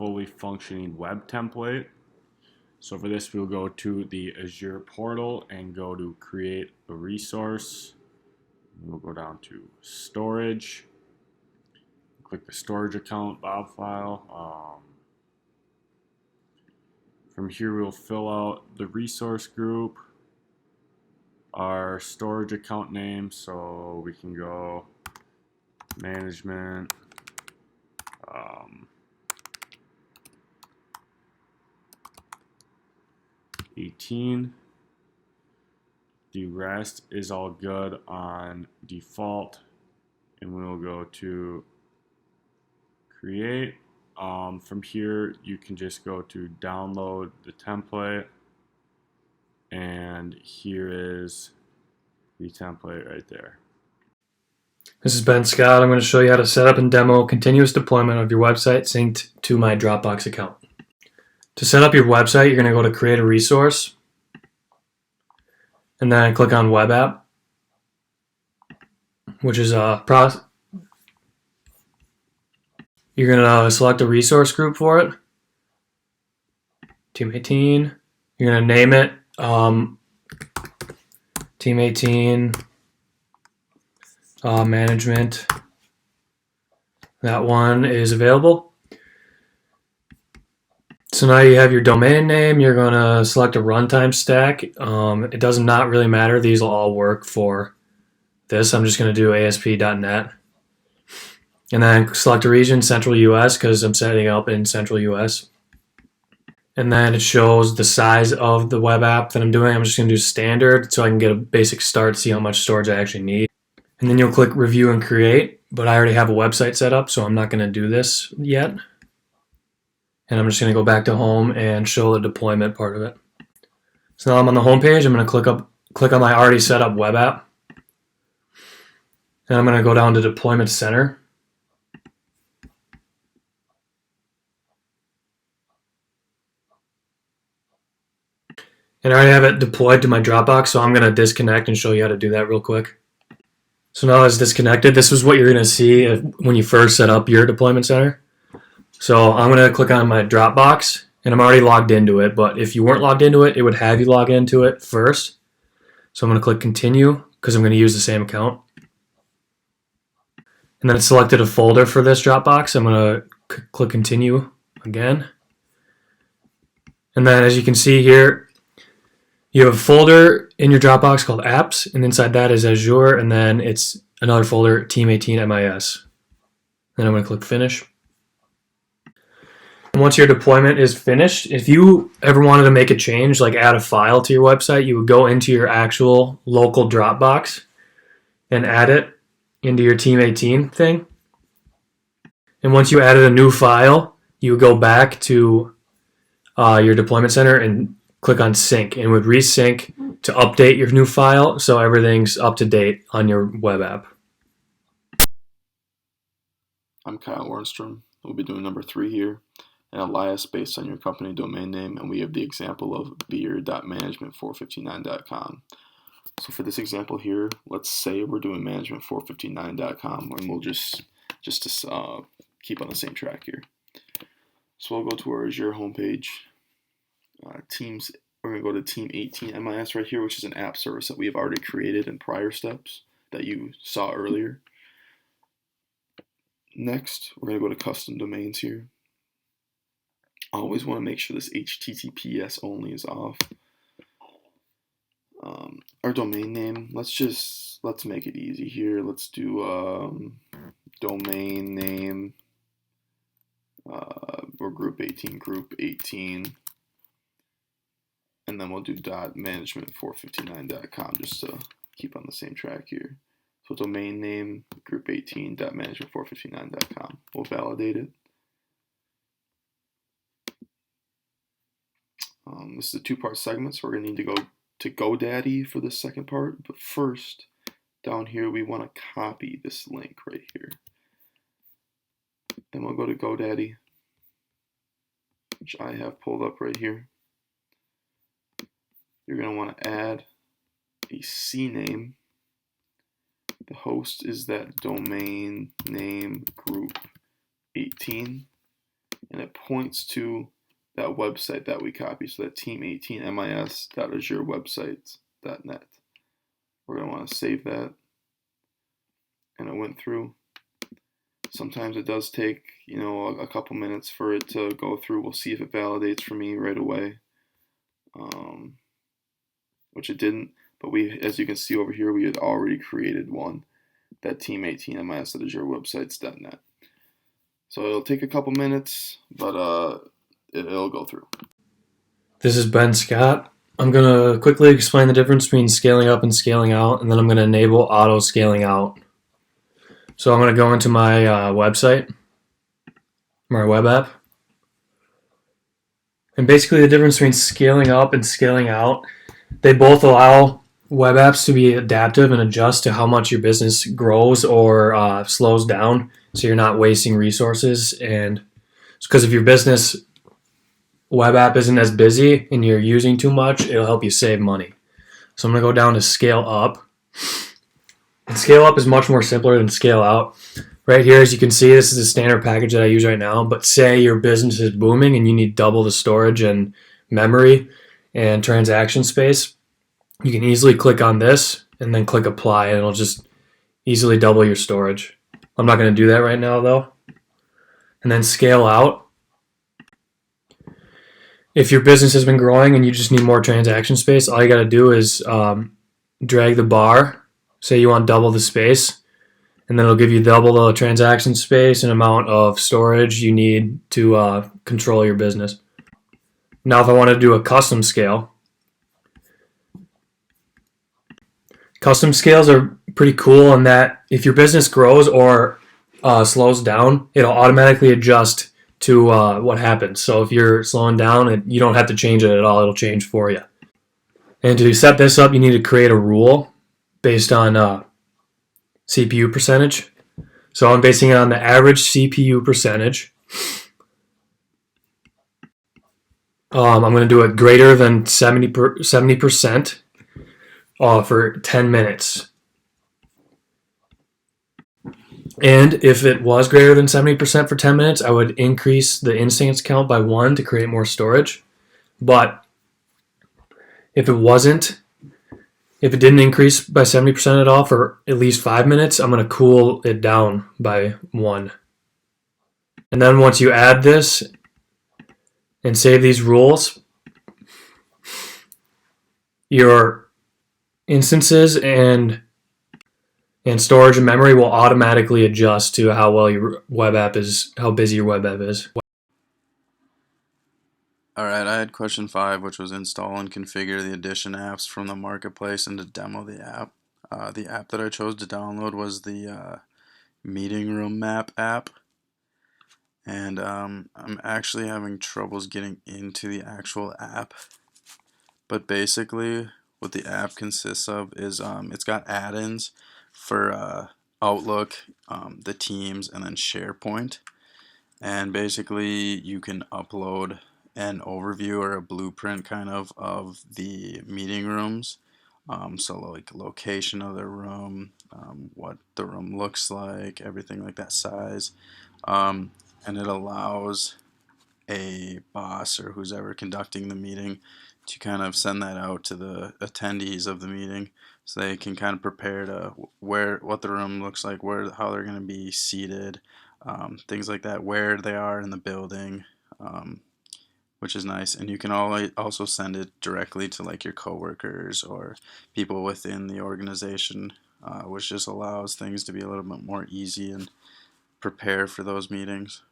fully functioning web template. So for this, we'll go to the Azure portal and go to create a resource. We'll go down to storage, click the storage account Bob file. From here, we'll fill out the resource group, our storage account name, so we can go management, 18. The rest is all good on default, and we'll go to create. From here, you can just go to download the template, and here is the template right there. This is Ben Scott. I'm going to show you how to set up and demo continuous deployment of your website synced to my Dropbox account. To set up your website, you're going to go to create a resource, and then click on web app, which is a process. You're going to select a resource group for it, Team 18. You're going to name it Team 18 Management. That one is available. So now you have your domain name. You're going to select a runtime stack. It does not really matter. These will all work for this. I'm just going to do ASP.NET. And then select a region, Central US, because I'm setting up in Central US. And then it shows the size of the web app that I'm doing. I'm just going to do standard so I can get a basic start, see how much storage I actually need. And then you'll click review and create, but I already have a website set up, so I'm not going to do this yet. And I'm just going to go back to home and show the deployment part of it. So now I'm on the home page. I'm going to click on my already set up web app. And I'm going to go down to Deployment Center. And I already have it deployed to my Dropbox, so I'm going to disconnect and show you how to do that real quick. So now it's disconnected. This is what you're going to see when you first set up your deployment center. So I'm going to click on my Dropbox, and I'm already logged into it, but if you weren't logged into it, it would have you log into it first. So I'm going to click continue because I'm going to use the same account. And then it's selected a folder for this Dropbox. I'm going to click continue again. And then as you can see here, you have a folder in your Dropbox called apps, and inside that is Azure, and then it's another folder, Team 18 MIS. Then I'm going to click finish. And once your deployment is finished, if you ever wanted to make a change, like add a file to your website, you would go into your actual local Dropbox and add it into your Team 18 thing. And once you added a new file, you would go back to your deployment center and click on sync, and would resync to update your new file so everything's up to date on your web app. I'm Kyle Warnstrom. We'll be doing number 3 here, an alias based on your company domain name, and we have the example of beer.management459.com. So for this example here, let's say we're doing management459.com, and we'll just to keep on the same track here. So we'll go to our Azure homepage. Teams, we're going to go to Team 18 MIS right here, which is an app service that we have already created in prior steps that you saw earlier. Next, we're going to go to custom domains here. I always want to make sure this HTTPS only is off. Our domain name, let's make it easy here. Let's do domain name. We're group 18. And then we'll do .management459.com just to keep on the same track here. So domain name, group 18.management459.com. We'll validate it. This is a 2-part segment, so we're going to need to go to GoDaddy for the second part. But first, down here, we want to copy this link right here. Then we'll go to GoDaddy, which I have pulled up right here. You're going to want to add a CNAME. The host is that domain name group 18. and it points to that website that we copied, so that team18mis.azurewebsites.net. We're going to want to save that, and it went through. Sometimes it does take, a couple minutes for it to go through. We'll see if it validates for me right away, which it didn't. But as you can see over here, we had already created one, that team18mis.azurewebsites.net. So it'll take a couple minutes, but it'll go through. This is Ben Scott. I'm going to quickly explain the difference between scaling up and scaling out, and then I'm going to enable auto scaling out. So I'm going to go into my website, my web app. And basically the difference between scaling up and scaling out, they both allow web apps to be adaptive and adjust to how much your business grows or slows down, so you're not wasting resources. And because if your business web app isn't as busy and you're using too much, it'll help you save money. So I'm going to go down to scale up. And scale up is much more simpler than scale out. Right here, as you can see, this is a standard package that I use right now. But say your business is booming and you need double the storage and memory and transaction space. You can easily click on this and then click apply, and it'll just easily double your storage. I'm not going to do that right now, though. And then scale out. If your business has been growing and you just need more transaction space, all you got to do is drag the bar. Say you want double the space, and then it'll give you double the transaction space and amount of storage you need to control your business. Now, if I want to do a custom scale, custom scales are pretty cool in that if your business grows or slows down, it'll automatically adjust to what happens. So if you're slowing down, you don't have to change it at all. It'll change for you. And to set this up, you need to create a rule based on CPU percentage. So I'm basing it on the average CPU percentage. I'm going to do it greater than 70% for 10 minutes. And if it was greater than 70% for 10 minutes, I would increase the instance count by 1 to create more storage. But if it didn't increase by 70% at all for at least 5 minutes, I'm going to cool it down by 1. And then once you add this and save these rules, your instances and storage and memory will automatically adjust to how well your web app is, how busy your web app is. Alright, I had question 5, which was install and configure the Edition apps from the marketplace and to demo the app. The app that I chose to download was the Meeting Room Map app. And I'm actually having troubles getting into the actual app. But basically, what the app consists of is it's got add-ins for Outlook, the Teams, and then SharePoint. And basically, you can upload an overview or a blueprint kind of the meeting rooms. So like location of the room, what the room looks like, everything like that, size. And it allows a boss or who's ever conducting the meeting to kind of send that out to the attendees of the meeting so they can kind of prepare to what the room looks like, how they're going to be seated, things like that, where they are in the building, which is nice. And you can also send it directly to like your coworkers or people within the organization, which just allows things to be a little bit more easy and prepare for those meetings.